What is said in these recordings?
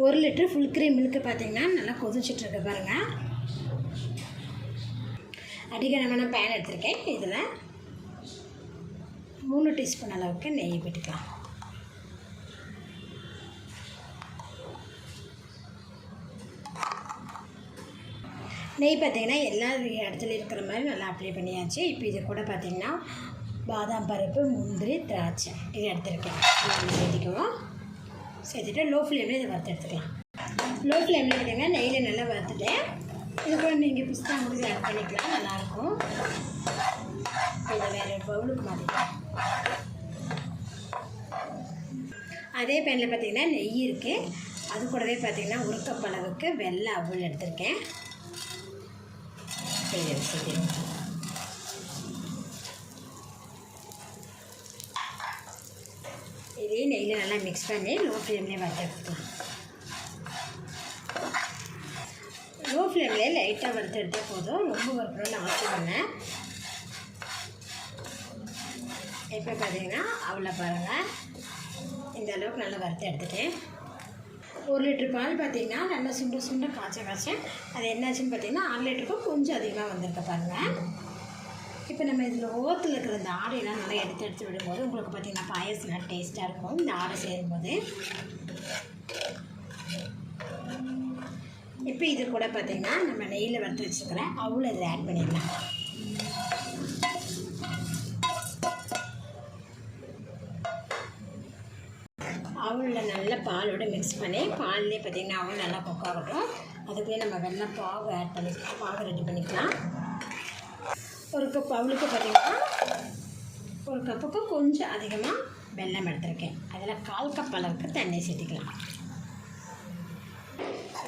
1 litre full cream milk பார்த்திங்கன்னா நல்லா கொதிச்சிட்ருக்கு பாருங்கள். அடிகனமான பேன் எடுத்திருக்கேன். இதில் 3 டீஸ்பூன் அளவுக்கு நெய் விட்டுக்கலாம். நெய் பார்த்திங்கன்னா எல்லா இடத்துலையும் இருக்கிற மாதிரி நல்லா அப்ளை பண்ணியாச்சு. இப்போ இது கூட பார்த்திங்கன்னா பாதாம் பருப்பு, முந்திரி, திராட்சை இது எடுத்துருக்கேன். சேர்த்துக்குவோம். சேர்த்துட்டு லோ ஃப்ளேமில் இதை வறுத்து எடுத்துக்கலாம். லோ ஃப்ளேமில் பார்த்திங்கன்னா நெய்யில் நல்லா வறுத்துட்டேன். இது கூட நீங்கள் பிஸ்தா முடிஞ்சு ஆட் பண்ணிக்கலாம், நல்லாயிருக்கும். இதை வேறு பவுலுக்கு மாற்றிக்கலாம். அதே பேனில் பார்த்திங்கன்னா நெய் இருக்குது. அது கூடவே பார்த்திங்கன்னா 1 கப் அளவுக்கு வெள்ளை அவல் எடுத்திருக்கேன். இதே நெய்யில் நல்லா மிக்ஸ் பண்ணி லோ ஃப்ளேம்லேயே வறுத்து எடுத்துக்கலாம். லோ ஃப்ளேம்லேயே லைட்டாக வறுத்து எடுத்தால் போதும், ரொம்ப வறுக்கணும்னு அவசியம் இல்லை. இப்போ பார்த்தீங்கன்னா அவ்வளோ பாருங்கள், இந்த அளவுக்கு நல்லா வறுத்து எடுத்துட்டேன். 1 லிட்டர் பால் பார்த்திங்கன்னா நல்லா சுண்ட காய்ச்ச அது என்னாச்சுன்னு பார்த்திங்கன்னா 6 லிட்டருக்கும் கொஞ்சம் அதிகமாக வந்திருக்க பாருங்கள். இப்போ நம்ம இதில் ஓரத்தில் இருக்கிற இந்த ஆடையெல்லாம் நல்லா எடுத்து விடும்போது உங்களுக்கு பார்த்திங்கன்னா பாயசம் நல்லா டேஸ்ட்டாக இருக்கும். இந்த ஆடை சேரும்போது இப்போ இது கூட பார்த்திங்கன்னா நம்ம நெய்யில் வறுத்து வச்சுக்கிறேன் அவ்வளோ இதில் ஆட் பண்ணிடலாம். அவளில் நல்லா பாலோடு மிக்ஸ் பண்ணி பால்லேயே பார்த்திங்கன்னா அவள் நல்லா குக் ஆகட்டும். அதுக்குள்ளே நம்ம வெள்ளை பாகு ஆட் பண்ணி பாகு ரெடி பண்ணிக்கலாம். 1 கப் அவளுக்கு பார்த்திங்கன்னா 1 கப்புக்கு கொஞ்சம் அதிகமாக வெல்லம் எடுத்திருக்கேன். அதில் 1/4 கப் அளவுக்கு தண்ணி சேர்த்துக்கலாம்.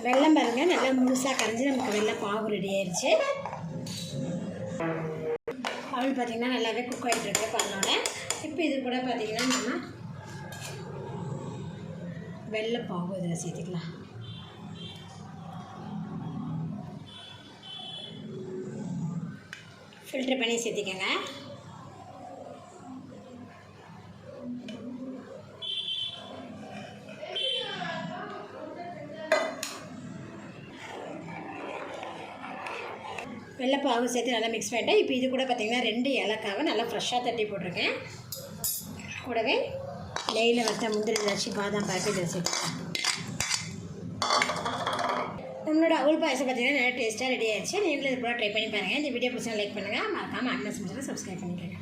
வெல்லம் பாருங்கள் நல்லா முழுசாக கரைஞ்சி நமக்கு வெள்ளை பாகு ரெடி ஆயிடுச்சு. அவள் பார்த்திங்கன்னா நல்லாவே குக் ஆகிட்டுருக்கு பாலோட. இப்போ இது கூட பார்த்திங்கன்னா நம்ம வெள்ளை பாகு இதில் சேர்த்துக்கலாம். ஃபில்டர் பண்ணி சேர்த்திக்கங்க. வெள்ளை பாகு சேர்த்து நல்லா மிக்ஸ் பண்ணிட்டேன். இப்போ இது கூட பார்த்திங்கன்னா 2 ஏலக்காவை நல்லா ஃப்ரெஷ்ஷாக தட்டி போட்டிருக்கேன். கூடவே நெய்யில் வச்ச முந்திரி, திராட்சை, பாதாம் பருப்பு இதில் சேர்த்துக்கலாம். நம்மளோட அவல் பாயசம் பார்த்திங்கன்னா நல்லா டேஸ்ட்டாக ரெடி ஆயிடுச்சு. நீங்களும் இது கூட ட்ரை பண்ணி பாருங்கள். இந்த வீடியோ பிடிச்சா லைக் பண்ணுங்கள். மறக்காமல் அண்ணன் சமையலை சப்ஸ்கிரைப் பண்ணிக்கிறேன்.